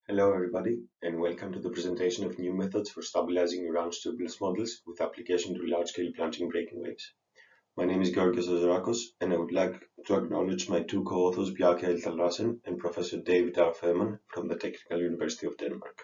Hello everybody, and welcome to the presentation of new methods for stabilizing RANS turbulence models with application to large-scale plunging breaking waves. My name is Georgios Azorakos, and I would like to acknowledge my two co-authors Bjarke Larsen and Professor David R. Fuhrman from the Technical University of Denmark.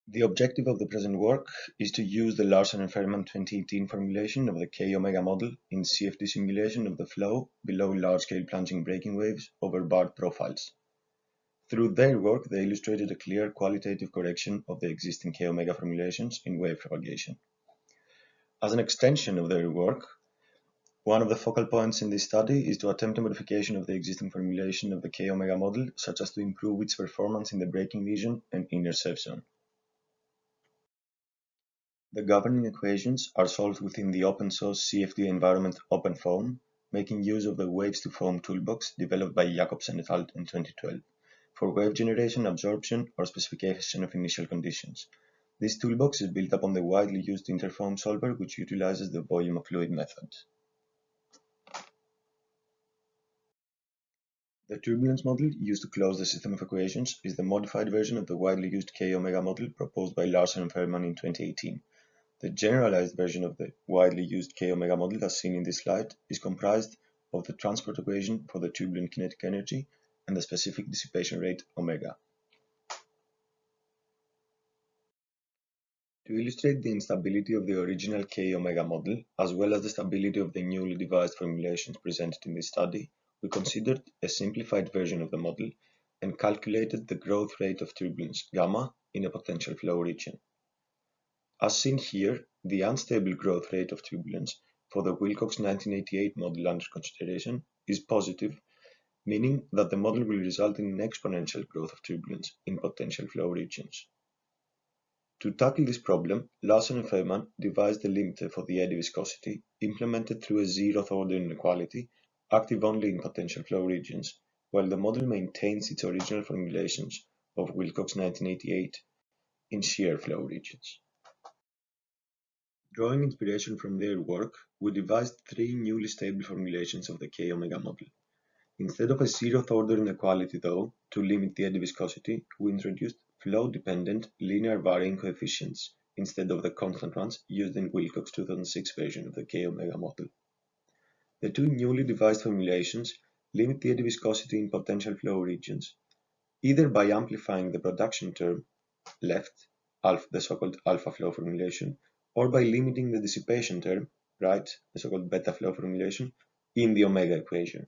The objective of the present work is to use the Larsen and Fuhrman 2018 formulation of the K-omega model in CFD simulation of the flow below large-scale plunging breaking waves over barred profiles. Through their work, they illustrated a clear qualitative correction of the existing K-omega formulations in wave propagation. As an extension of their work, one of the focal points in this study is to attempt a modification of the existing formulation of the K-omega model, such as to improve its performance in the breaking region and inner safe zone. The governing equations are solved within the open-source CFD environment OpenFoam, making use of the Waves to Foam toolbox developed by Jacobsen et al. In 2012. For wave generation, absorption, or specification of initial conditions. This toolbox is built upon the widely used interfoam solver, which utilizes the volume of fluid method. The turbulence model used to close the system of equations is the modified version of the widely used K-omega model proposed by Larsen and Fuhrman in 2018. The generalized version of the widely used K-omega model, as seen in this slide, is comprised of the transport equation for the turbulent kinetic energy and the specific dissipation rate omega. To illustrate the instability of the original K-omega model, as well as the stability of the newly devised formulations presented in this study, we considered a simplified version of the model and calculated the growth rate of turbulence gamma in a potential flow region. As seen here, the unstable growth rate of turbulence for the Wilcox 1988 model under consideration is positive, meaning that the model will result in an exponential growth of turbulence in potential flow regions. To tackle this problem, Larsen and Fuhrman devised a limiter for the eddy viscosity implemented through a zeroth order inequality active only in potential flow regions, while the model maintains its original formulations of Wilcox 1988 in shear flow regions. Drawing inspiration from their work, we devised three newly stable formulations of the K-omega model. Instead of a zeroth order inequality, though, to limit the eddy viscosity, we introduced flow-dependent linear varying coefficients instead of the constant ones used in Wilcox 2006 version of the K-omega model. The two newly devised formulations limit the eddy viscosity in potential flow regions, either by amplifying the production term left, the so-called alpha flow formulation, or by limiting the dissipation term right, the so-called beta flow formulation, in the omega equation.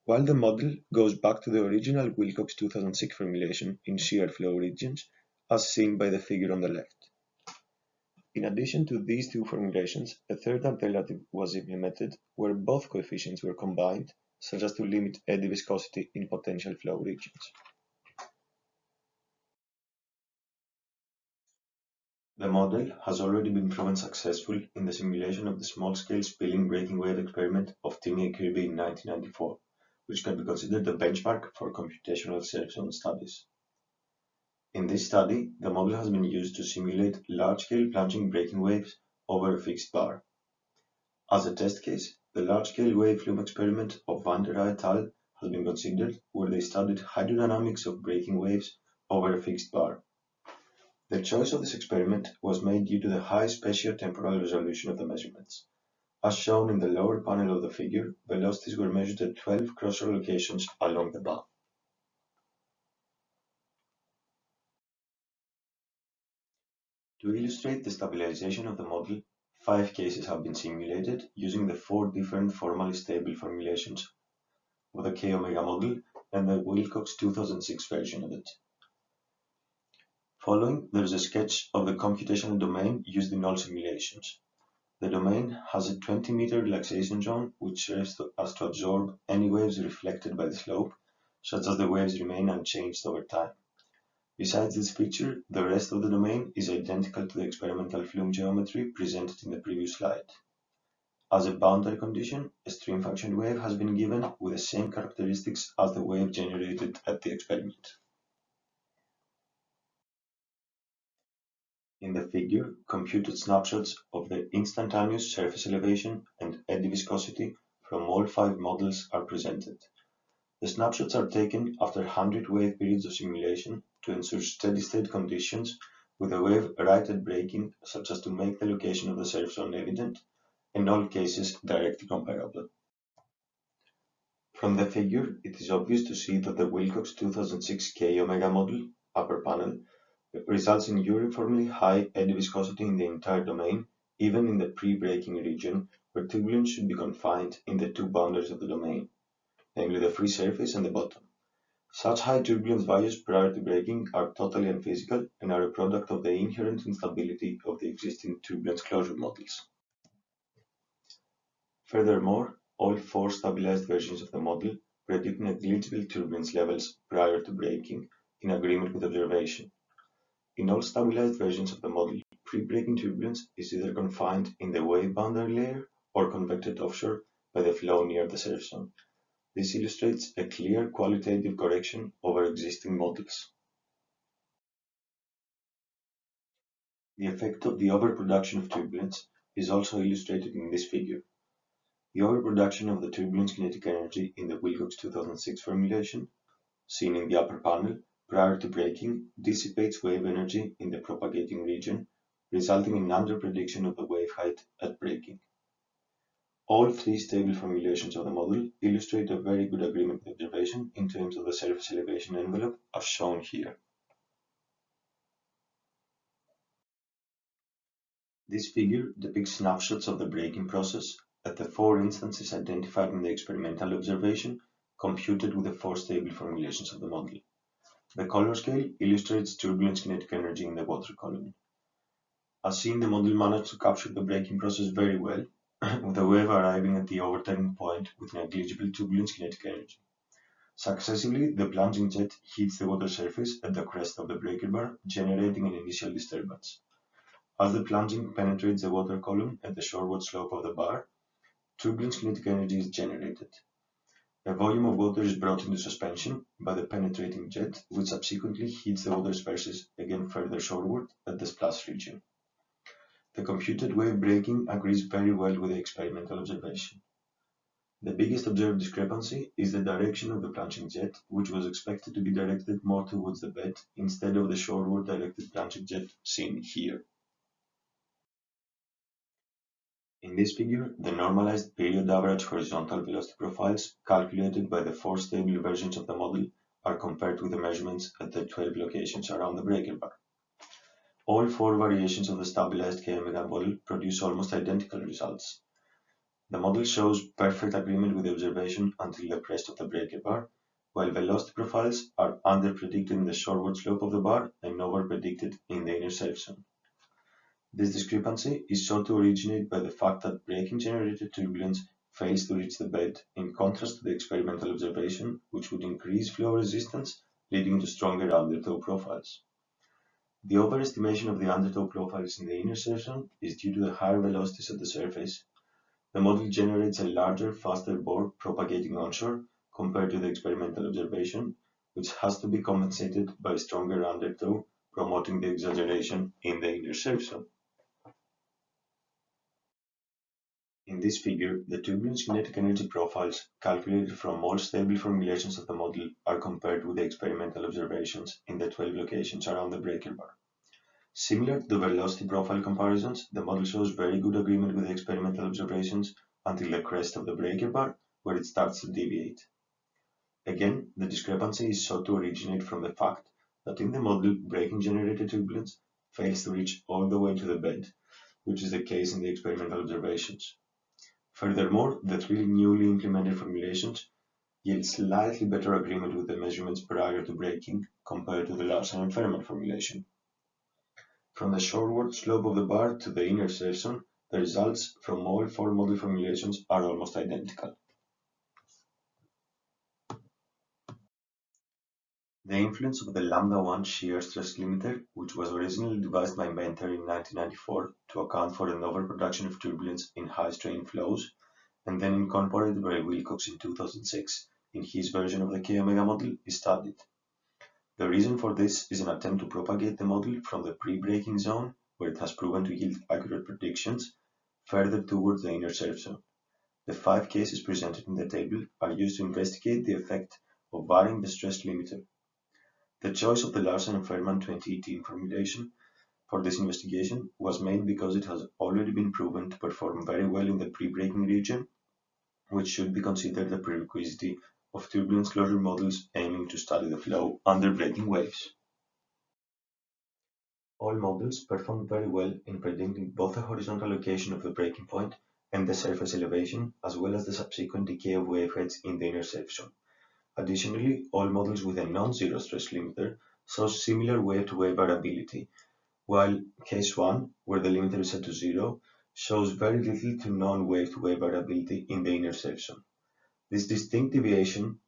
While the model goes back to the original Wilcox 2006 formulation in shear flow regions, as seen by the figure on the left. In addition to these two formulations, a third alternative was implemented where both coefficients were combined, such as to limit eddy viscosity in potential flow regions. The model has already been proven successful in the simulation of the small-scale spilling breaking wave experiment of Timmy and Kirby in 1994, which can be considered a benchmark for computational safe zone studies. In this study, the model has been used to simulate large-scale plunging breaking waves over a fixed bar. As a test case, the large-scale wave flume experiment of Van der Raa et al. Has been considered, where they studied hydrodynamics of breaking waves over a fixed bar. The choice of this experiment was made due to the high spatio-temporal resolution of the measurements. As shown in the lower panel of the figure, velocities were measured at 12 crosshair locations along the bar. To illustrate the stabilization of the model, 5 cases have been simulated using the 4 different formally stable formulations of the K-omega model and the Wilcox 2006 version of it. Following, there is a sketch of the computational domain used in all simulations. The domain has a 20-meter relaxation zone which serves as to absorb any waves reflected by the slope, such as the waves remain unchanged over time. Besides this feature, the rest of the domain is identical to the experimental flume geometry presented in the previous slide. As a boundary condition, a stream function wave has been given with the same characteristics as the wave generated at the experiment. In the figure, computed snapshots of the instantaneous surface elevation and eddy viscosity from all 5 models are presented. The snapshots are taken after 100 wave periods of simulation to ensure steady-state conditions with the wave right at breaking, such as to make the location of the surf zone evident, in all cases directly comparable. From the figure, it is obvious to see that the Wilcox 2006 K-omega model, upper panel, results in uniformly high eddy viscosity in the entire domain, even in the pre-breaking region, where turbulence should be confined in the two boundaries of the domain, namely the free surface and the bottom. Such high turbulence values prior to breaking are totally unphysical and are a product of the inherent instability of the existing turbulence closure models. Furthermore, all four stabilized versions of the model predict negligible turbulence levels prior to breaking, in agreement with observation. In all stabilized versions of the model, pre-breaking turbulence is either confined in the wave boundary layer or convected offshore by the flow near the surf zone. This illustrates a clear qualitative correction over existing models. The effect of the overproduction of turbulence is also illustrated in this figure. The overproduction of the turbulence kinetic energy in the Wilcox 2006 formulation, seen in the upper panel, prior to breaking, dissipates wave energy in the propagating region, resulting in underprediction of the wave height at breaking. All three stable formulations of the model illustrate a very good agreement with observation in terms of the surface elevation envelope, as shown here. This figure depicts snapshots of the breaking process at the four instances identified in the experimental observation, computed with the four stable formulations of the model. The color scale illustrates turbulence kinetic energy in the water column. As seen, the model managed to capture the breaking process very well, with the wave arriving at the overturning point with negligible turbulence kinetic energy. Successively, the plunging jet hits the water surface at the crest of the breaker bar, generating an initial disturbance. As the plunging penetrates the water column at the shoreward slope of the bar, turbulence kinetic energy is generated. A volume of water is brought into suspension by the penetrating jet, which subsequently hits the water surface again further shoreward at the splash region. The computed wave breaking agrees very well with the experimental observation. The biggest observed discrepancy is the direction of the plunging jet, which was expected to be directed more towards the bed instead of the shoreward directed plunging jet seen here. In this figure, the normalized period average horizontal velocity profiles calculated by the four stable versions of the model are compared with the measurements at the 12 locations around the breaker bar. All four variations of the stabilized K-omega model produce almost identical results. The model shows perfect agreement with the observation until the crest of the breaker bar, while velocity profiles are underpredicted in the shoreward slope of the bar and overpredicted in the inner surf zone. This discrepancy is sought to originate by the fact that breaking-generated turbulence fails to reach the bed, in contrast to the experimental observation, which would increase flow resistance, leading to stronger undertow profiles. The overestimation of the undertow profiles in the inner surf zone is due to the higher velocities at the surface. The model generates a larger, faster bore propagating onshore compared to the experimental observation, which has to be compensated by stronger undertow, promoting the exaggeration in the inner surf zone. In this figure, the turbulence kinetic energy profiles calculated from all stable formulations of the model are compared with the experimental observations in the 12 locations around the breaker bar. Similar to the velocity profile comparisons, the model shows very good agreement with the experimental observations until the crest of the breaker bar, where it starts to deviate. Again, the discrepancy is sought to originate from the fact that in the model, breaking-generated turbulence fails to reach all the way to the bed, which is the case in the experimental observations. Furthermore, the three newly implemented formulations yield slightly better agreement with the measurements prior to breaking compared to the Larsen and Fuhrman formulation. From the shoreward slope of the bar to the inner surf zone, the results from all four model formulations are almost identical. The influence of the lambda-1 shear stress limiter, which was originally devised by Mentor in 1994 to account for an overproduction of turbulence in high-strain flows, and then incorporated by Wilcox in 2006 in his version of the K-omega model, is studied. The reason for this is an attempt to propagate the model from the pre-breaking zone, where it has proven to yield accurate predictions, further towards the inner surf zone. The 5 cases presented in the table are used to investigate the effect of varying the stress limiter. The choice of the Larsen and Fuhrman 2018 formulation for this investigation was made because it has already been proven to perform very well in the pre-breaking region, which should be considered a prerequisite of turbulence closure models aiming to study the flow under breaking waves. All models performed very well in predicting both the horizontal location of the breaking point and the surface elevation, as well as the subsequent decay of wave heights in the interception. Additionally, all models with a non-zero stress limiter saw similar wave-to-wave variability, while case 1, where the limiter is set to 0, shows very little to none wave-to-wave variability in the interception. This distinct deviation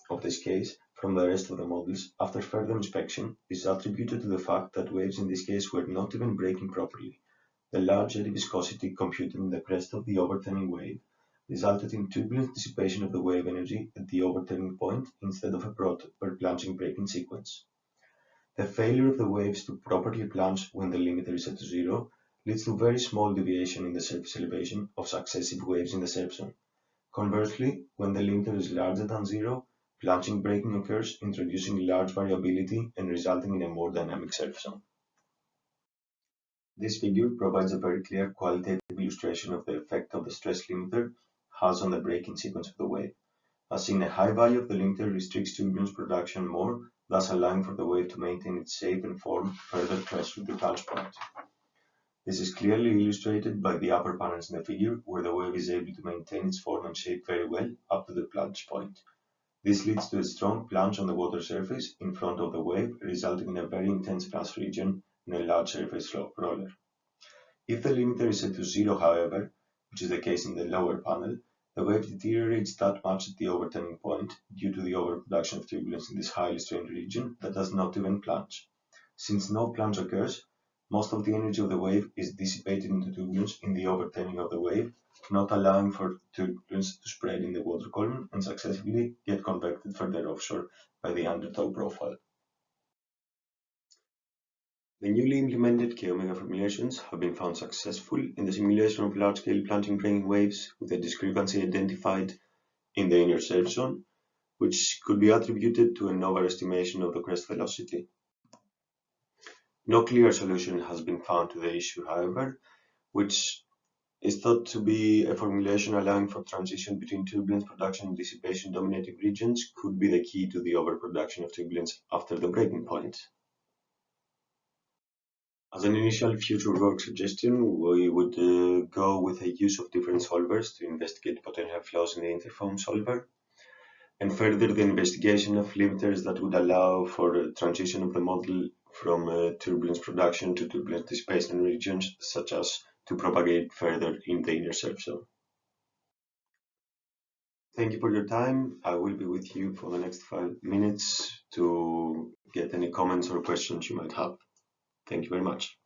of this case from the rest of the models after further inspection is attributed to the fact that waves in this case were not even breaking properly. The large eddy viscosity computed in the crest of the overturning wave resulted in turbulent dissipation of the wave energy at the overturning point instead of a proper plunging breaking sequence. The failure of the waves to properly plunge when the limiter is set to 0 leads to very small deviation in the surface elevation of successive waves in the surf zone. Conversely, when the limiter is larger than 0, plunging breaking occurs, introducing large variability and resulting in a more dynamic surf zone. This figure provides a very clear qualitative illustration of the effect of the stress limiter has on the breaking sequence of the wave. As seen, a high value of the limiter restricts turbulence production more, thus allowing for the wave to maintain its shape and form further close to the plunge point. This is clearly illustrated by the upper panels in the figure, where the wave is able to maintain its form and shape very well up to the plunge point. This leads to a strong plunge on the water surface in front of the wave, resulting in a very intense plunge region and a large surface roller. If the limiter is set to 0, however, which is the case in the lower panel, the wave deteriorates that much at the overturning point due to the overproduction of turbulence in this highly strained region that does not even plunge. Since no plunge occurs, most of the energy of the wave is dissipated into turbulence in the overturning of the wave, not allowing for turbulence to spread in the water column and successfully get convected further offshore by the undertow profile. The newly implemented K-omega formulations have been found successful in the simulation of large-scale plunging breaking waves with a discrepancy identified in the inner surf zone, which could be attributed to an overestimation of the crest velocity. No clear solution has been found to the issue, however, which is thought to be a formulation allowing for transition between turbulence production and dissipation dominating regions could be the key to the overproduction of turbulence after the breaking point. As an initial future work suggestion, we would go with the use of different solvers to investigate potential flaws in the interfoam solver, and further the investigation of limiters that would allow for a transition of the model from turbulence production to turbulence dissipation regions, such as to propagate further in the inner surf zone. Thank you for your time. I will be with you for the next 5 minutes to get any comments or questions you might have. Thank you very much.